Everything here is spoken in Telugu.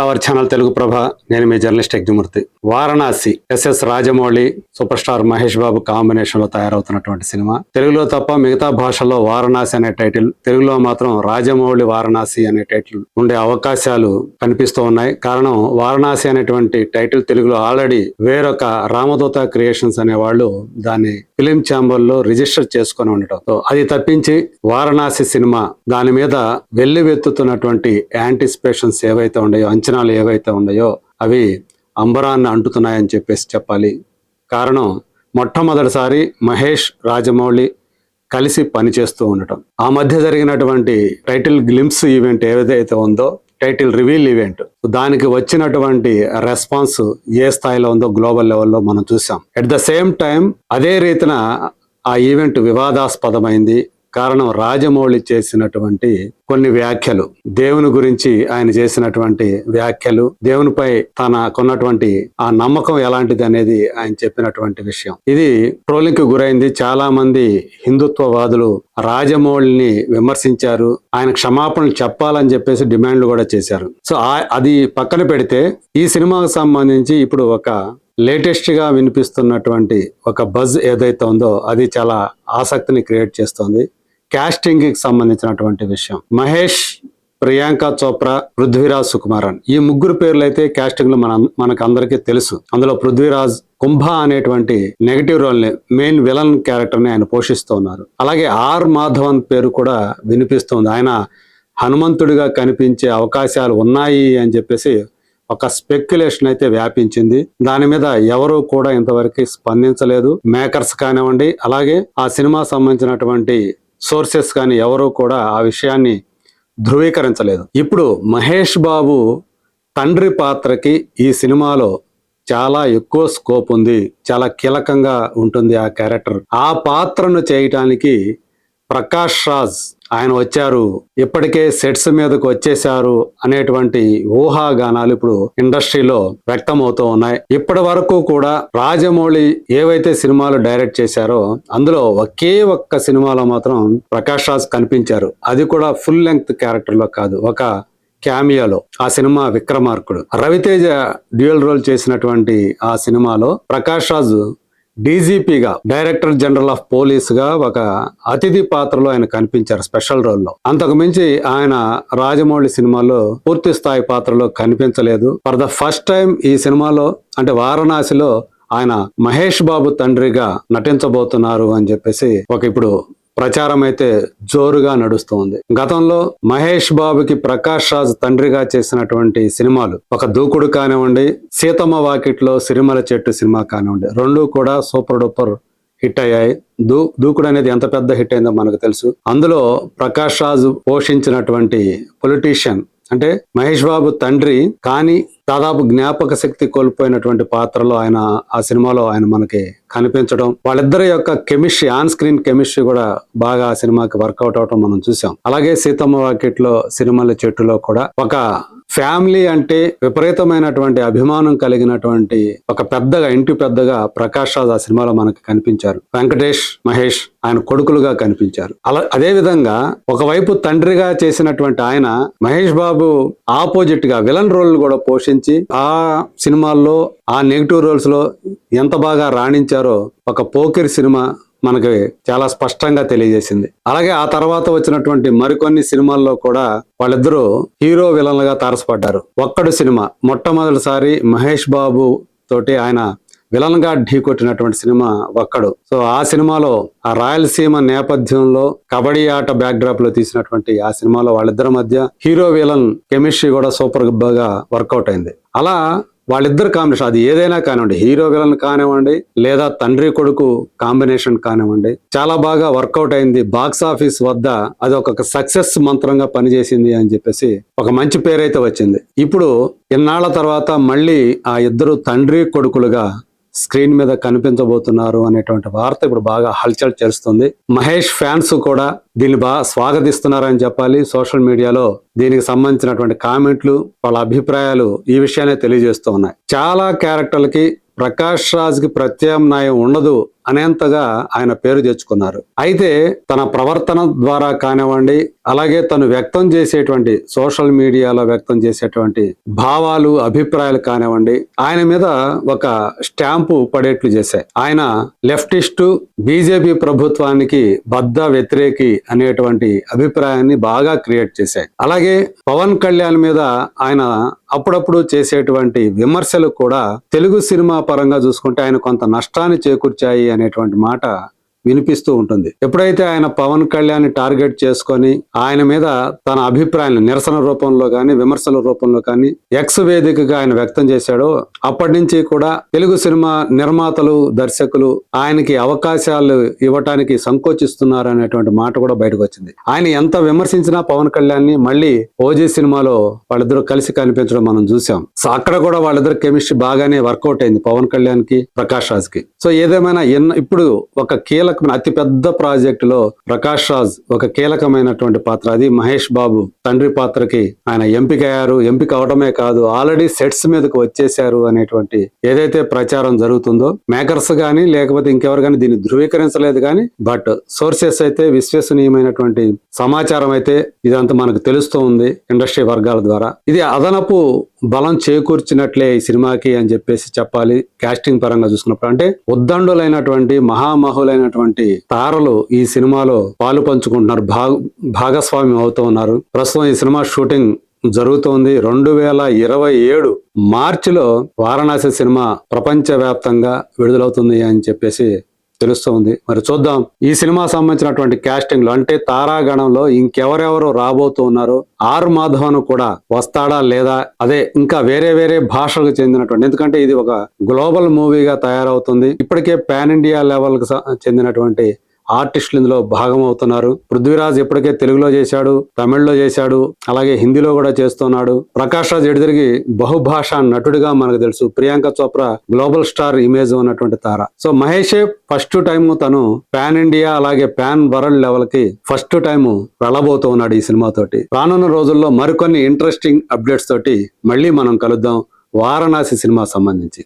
Our channel Telugu Prabha. నేను మీ journalist Yagnamurthy. Varanasi S S Rajamouli super star Mahesh Babu combination లో తయారవుతున్నటువంటి సినిమా. తెలుగులో తప్ప మిగతా భాషల్లో వారణాసి అనే టైటిల్, తెలుగులో మాత్రం రాజమౌళి వారణాసి అనే టైటిల్ ఉండే అవకాశాలు కనిపిస్తూ ఉన్నాయి. కారణం, వారణాసి అనేటువంటి టైటిల్ తెలుగులో ఆల్రెడీ వేరొక రామదూత క్రియేషన్స్ అనే వాళ్ళు దాన్ని ఫిలిం ఛాంబర్ లో రిజిస్టర్ చేసుకుని ఉండటం, అది తప్పించి వారణాసి సినిమా దాని మీద వెల్లువెత్తుతున్నటువంటి యాంటిసిపేషన్స్ ఏవైతే ఉన్నాయో, అంచనాలు ఏవైతే ఉన్నాయో అవి అంబరాన్ని అంటుతున్నాయని చెప్పేసి చెప్పాలి. కారణం, మొట్టమొదటిసారి మహేష్ రాజమౌళి కలిసి పనిచేస్తూ ఉండటం. ఆ మధ్య జరిగినటువంటి టైటిల్ గ్లింప్స్ ఈవెంట్ ఏదైతే ఉందో, టైటిల్ రివీల్ ఈవెంట్, దానికి వచ్చినటువంటి రెస్పాన్స్ ఏ స్థాయిలో ఉందో గ్లోబల్ లెవెల్లో మనం చూసాం. ఎట్ ద సేమ్ టైం అదే రీతిన ఆ ఈవెంట్ వివాదాస్పదమైంది. కారణం, రాజమౌళి చేసినటువంటి కొన్ని వ్యాఖ్యలు, దేవుని గురించి ఆయన చేసినటువంటి వ్యాఖ్యలు, దేవునిపై తనకున్నటువంటి ఆ నమ్మకం ఎలాంటిది అనేది ఆయన చెప్పినటువంటి విషయం. ఇది ట్రోలింగ్ కి గురైంది. చాలా మంది హిందుత్వవాదులు రాజమౌళిని విమర్శించారు, ఆయన క్షమాపణలు చెప్పాలని చెప్పేసి డిమాండ్లు కూడా చేశారు. సో అది పక్కన పెడితే, ఈ సినిమాకు సంబంధించి ఇప్పుడు ఒక లేటెస్ట్ గా వినిపిస్తున్నటువంటి ఒక బజ్ ఏదైతే ఉందో అది చాలా ఆసక్తిని క్రియేట్ చేస్తోంది. కాస్టింగ్ కి సంబంధించినటువంటి విషయం. మహేష్, ప్రియాంక చోప్రా, పృథ్వీరాజ్ సుకుమారన్, ఈ ముగ్గురు పేర్లు అయితే కాస్టింగ్ లో మనకు అందరికీ తెలుసు. అందులో పృథ్వీరాజ్ కుంభ అనేటువంటి నెగటివ్ రోల్ ని, మెయిన్ విలన్ క్యారెక్టర్ ని ఆయన పోషిస్తూ ఉన్నారు. అలాగే ఆర్ మాధవన్ పేరు కూడా వినిపిస్తుంది. ఆయన హనుమంతుడిగా కనిపించే అవకాశాలు ఉన్నాయి అని చెప్పేసి ఒక స్పెక్యులేషన్ అయితే వ్యాపించింది. దాని మీద ఎవరు కూడా ఇంతవరకు స్పందించలేదు. మేకర్స్ కానివ్వండి, అలాగే ఆ సినిమా సంబంధించినటువంటి సోర్సెస్ కానీ ఎవరు కూడా ఆ విషయాన్ని ధృవీకరించలేదు. ఇప్పుడు మహేష్ బాబు తండ్రి పాత్రకి ఈ సినిమాలో చాలా ఎక్కువ స్కోప్ ఉంది, చాలా కీలకంగా ఉంటుంది ఆ క్యారెక్టర్. ఆ పాత్రను చేయటానికి ప్రకాష్ రాజ్ ఆయన వచ్చారు, ఇప్పటికే సెట్స్ మీదకు వచ్చేశారు అనేటువంటి ఊహాగానాలు ఇప్పుడు ఇండస్ట్రీలో వ్యక్తమవుతూ ఉన్నాయి. ఇప్పటి వరకు కూడా రాజమౌళి ఏవైతే సినిమాలు డైరెక్ట్ చేశారో అందులో ఒకే ఒక్క సినిమాలో మాత్రం ప్రకాష్ రాజ్ కనిపించారు. అది కూడా ఫుల్ లెంగ్త్ క్యారెక్టర్ లో కాదు, ఒక క్యామియోలో. ఆ cinema Vikramarkudu. Ravi Teja dual role చేసినటువంటి ఆ సినిమాలో ప్రకాష్ రాజ్ డీజీపీగా, డైరెక్టర్ జనరల్ ఆఫ్ పోలీస్ గా ఒక అతిథి పాత్రలో ఆయన కనిపించారు, స్పెషల్ రోల్లో. అంతకు మించి ఆయన రాజమౌళి సినిమాలో పూర్తి స్థాయి పాత్రలో కనిపించలేదు. ఫర్ ద ఫస్ట్ టైం ఈ సినిమాలో, అంటే వారణాసిలో, ఆయన మహేష్ బాబు తండ్రిగా నటించబోతున్నారు అని చెప్పేసి ఇప్పుడు ప్రచారం అయితే జోరుగా నడుస్తుంది. గతంలో మహేష్ బాబుకి ప్రకాష్ రాజ్ తండ్రిగా చేసినటువంటి సినిమాలు, ఒక దూకుడు కానివ్వండి, సీతమ్మ వాకిట్లో సిరిమల చెట్టు సినిమా కానివ్వండి, రెండు కూడా సూపర్ డూపర్ హిట్ అయ్యాయి. దూకుడు అనేది ఎంత పెద్ద హిట్ అయిందో మనకు తెలుసు. అందులో ప్రకాష్ రాజ్ పోషించినటువంటి పొలిటీషియన్, అంటే మహేష్ బాబు తండ్రి కానీ దాదాపు జ్ఞాపక శక్తి కోల్పోయినటువంటి పాత్రలో ఆయన ఆ సినిమాలో ఆయన మనకి కనిపించడం, వాళ్ళిద్దరి యొక్క కెమిస్ట్రీ, ఆన్ స్క్రీన్ కెమిస్ట్రీ కూడా బాగా ఆ సినిమాకి వర్కౌట్ అవటం మనం చూసాం. అలాగే సీతమ్మ వాకిట్లో సిరిమల్ల చెట్టులో కూడా ఒక ఫ్యామిలీ అంటే విపరీతమైనటువంటి అభిమానం కలిగినటువంటి ఒక పెద్దగా, ఇంటి పెద్దగా ప్రకాష్ రాజ్ ఆ సినిమాలో మనకి కనిపించారు. వెంకటేష్, మహేష్ ఆయన కొడుకులుగా కనిపించారు. అదే విధంగా ఒకవైపు తండ్రిగా చేసినటువంటి ఆయన మహేష్ బాబు ఆపోజిట్ గా విలన్ రోల్ కూడా పోషించి ఆ సినిమాల్లో ఆ నెగిటివ్ రోల్స్ లో ఎంత బాగా రాణించారో ఒక పోకిరి సినిమా మనకి చాలా స్పష్టంగా తెలియజేసింది. అలాగే ఆ తర్వాత వచ్చినటువంటి మరికొన్ని సినిమాల్లో కూడా వాళ్ళిద్దరూ హీరో విలన్లుగా తారసపడ్డారు. ఒక్కడు సినిమా మొట్టమొదటిసారి మహేష్ బాబు తోటి ఆయన విలన్ గా ఢీకొట్టినటువంటి సినిమా ఒక్కడు. సో ఆ సినిమాలో ఆ రాయలసీమ నేపథ్యంలో కబడ్డీ ఆట బ్యాక్ డ్రాప్ లో తీసినటువంటి ఆ సినిమాలో వాళ్ళిద్దరి మధ్య హీరో విలన్ కెమిస్ట్రీ కూడా సూపర్ గా వర్కౌట్ అయింది. అలా వాళ్ళిద్దరు కాంబినేషన్, అది ఏదైనా కానివ్వండి, హీరో విలన్ కానివ్వండి, లేదా తండ్రి కొడుకు కాంబినేషన్ కానివ్వండి, చాలా బాగా వర్కౌట్ అయింది. బాక్స్ ఆఫీస్ వద్ద అది ఒక సక్సెస్ మంత్రంగా పనిచేసింది అని చెప్పేసి ఒక మంచి పేరైతే వచ్చింది. ఇప్పుడు ఇన్నాళ్ల తర్వాత మళ్ళీ ఆ ఇద్దరు తండ్రి కొడుకులుగా స్క్రీన్ మీద కనిపించబోతున్నారు అనేటువంటి వార్త ఇప్పుడు బాగా హల్చల్ చేస్తుంది. మహేష్ ఫ్యాన్స్ కూడా దీన్ని బాగా స్వాగతిస్తున్నారని చెప్పాలి. సోషల్ మీడియాలో దీనికి సంబంధించినటువంటి కామెంట్లు, వాళ్ళ అభిప్రాయాలు ఈ విషయాన్ని తెలియజేస్తూ ఉన్నాయి. చాలా క్యారెక్టర్లకి ప్రకాష్ రాజ్ కి ప్రత్యామ్నాయం ఉండదు అనేంతగా ఆయన పేరు తెచ్చుకున్నారు. అయితే తన ప్రవర్తన ద్వారా కానివ్వండి, అలాగే తను వ్యక్తం చేసేటువంటి సోషల్ మీడియాలో వ్యక్తం చేసేటువంటి భావాలు, అభిప్రాయాలు కానివ్వండి, ఆయన మీద ఒక స్టాంపు పడేట్లు చేశాయి. ఆయన లెఫ్టిస్టు, బీజేపీ ప్రభుత్వానికి బద్ద వ్యతిరేకి అనేటువంటి అభిప్రాయాన్ని బాగా క్రియేట్ చేశాయి. అలాగే పవన్ కళ్యాణ్ మీద ఆయన అప్పుడప్పుడు చేసేటువంటి విమర్శలు కూడా తెలుగు సినిమా పరంగా చూసుకుంటే ఆయన కొంత నష్టాన్ని చేకూర్చాయి అనేటువంటి మాట వినిపిస్తూ ఉంటుంది. ఎప్పుడైతే ఆయన పవన్ కళ్యాణ్ టార్గెట్ చేసుకొని ఆయన మీద తన అభిప్రాయాన్ని నిరసన రూపంలో కానీ, విమర్శల రూపంలో కానీ ఎక్స్ వేదికగా ఆయన వ్యక్తం చేశాడో అప్పటి నుంచి కూడా తెలుగు సినిమా నిర్మాతలు, దర్శకులు ఆయనకి అవకాశాలు ఇవ్వటానికి సంకోచిస్తున్నారు అనేటువంటి మాట కూడా బయటకు వచ్చింది. ఆయన ఎంత విమర్శించినా పవన్ కళ్యాణ్ ని మళ్ళీ ఓజీ సినిమాలో వాళ్ళిద్దరూ కలిసి కనిపించడం మనం చూసాం. సో అక్కడ కూడా వాళ్ళిద్దరు కెమిస్ట్రీ బాగానే వర్కౌట్ అయింది, పవన్ కళ్యాణ్ కి, ప్రకాష్ రాజ్ కి. సో ఏదేమైనా ఇప్పుడు ఒక అతి పెద్ద ప్రాజెక్టులో ప్రకాష్ రాజ్ ఒక కీలకమైనటువంటి పాత్ర, అది మహేష్ బాబు తండ్రి పాత్రకి ఆయన ఎంపికయ్యారు. ఎంపిక అవడమే కాదు, ఆల్రెడీ సెట్స్ మీదకి వచ్చేశారు అనేటువంటి ఏదైతే ప్రచారం జరుగుతుందో, మేకర్స్ గానీ లేకపోతే ఇంకెవరు గానీ దీన్ని ధృవీకరించలేదు కానీ, బట్ సోర్సెస్ అయితే, విశ్వసనీయమైనటువంటి సమాచారం అయితే ఇదంతా మనకు తెలుస్తూ ఉంది ఇండస్ట్రీ వర్గాల ద్వారా. ఇది అదనపు బలం చేకూర్చినట్లే ఈ సినిమాకి అని చెప్పేసి చెప్పాలి. కాస్టింగ్ పరంగా చూసుకున్నప్పుడు అంటే ఉద్దండులైనటువంటి, మహామహులైనటువంటి తారలు ఈ సినిమాలో పాలు పంచుకుంటున్నారు, భాగస్వామ్యం అవుతూ ఉన్నారు. ప్రస్తుతం ఈ సినిమా షూటింగ్ జరుగుతోంది. 2027 మార్చిలో వారణాసి సినిమా ప్రపంచవ్యాప్తంగా విడుదలవుతుంది అని చెప్పేసి తెలుస్తుంది. మరి చూద్దాం ఈ సినిమా సంబంధించినటువంటి కాస్టింగ్ లో, అంటే తారాగణంలో ఇంకెవరెవరు రాబోతూ ఉన్నారు, ఆర్ మాధవన్ కూడా వస్తాడా లేదా, అదే ఇంకా వేరే వేరే భాషలకు చెందినటువంటి, ఎందుకంటే ఇది ఒక గ్లోబల్ మూవీగా తయారవుతుంది. ఇప్పటికే పాన్ ఇండియా లెవెల్ కు చెందినటువంటి ఆర్టిస్టులు ఇందులో భాగం అవుతున్నారు. పృథ్వీరాజ్ ఇప్పటికే తెలుగులో చేశాడు, తమిళ్లో చేశాడు, అలాగే హిందీలో కూడా చేస్తున్నాడు. ప్రకాష్ రాజ్ ఎడిదిరిగి బహుభాషా నటుడిగా మనకు తెలుసు. Priyanka Chopra global star image ఉన్నటువంటి తార. సో మహేషే ఫస్ట్ టైం తను పాన్ ఇండియా అలాగే పాన్ వరల్డ్ లెవెల్ కి ఫస్ట్ టైం వెళ్ళబోతూ ఉన్నాడు ఈ సినిమా తోటి. రానున్న రోజుల్లో మరికొన్ని ఇంట్రెస్టింగ్ అప్డేట్స్ తోటి మళ్ళీ మనం కలుద్దాం వారణాసి సినిమా సంబంధించి.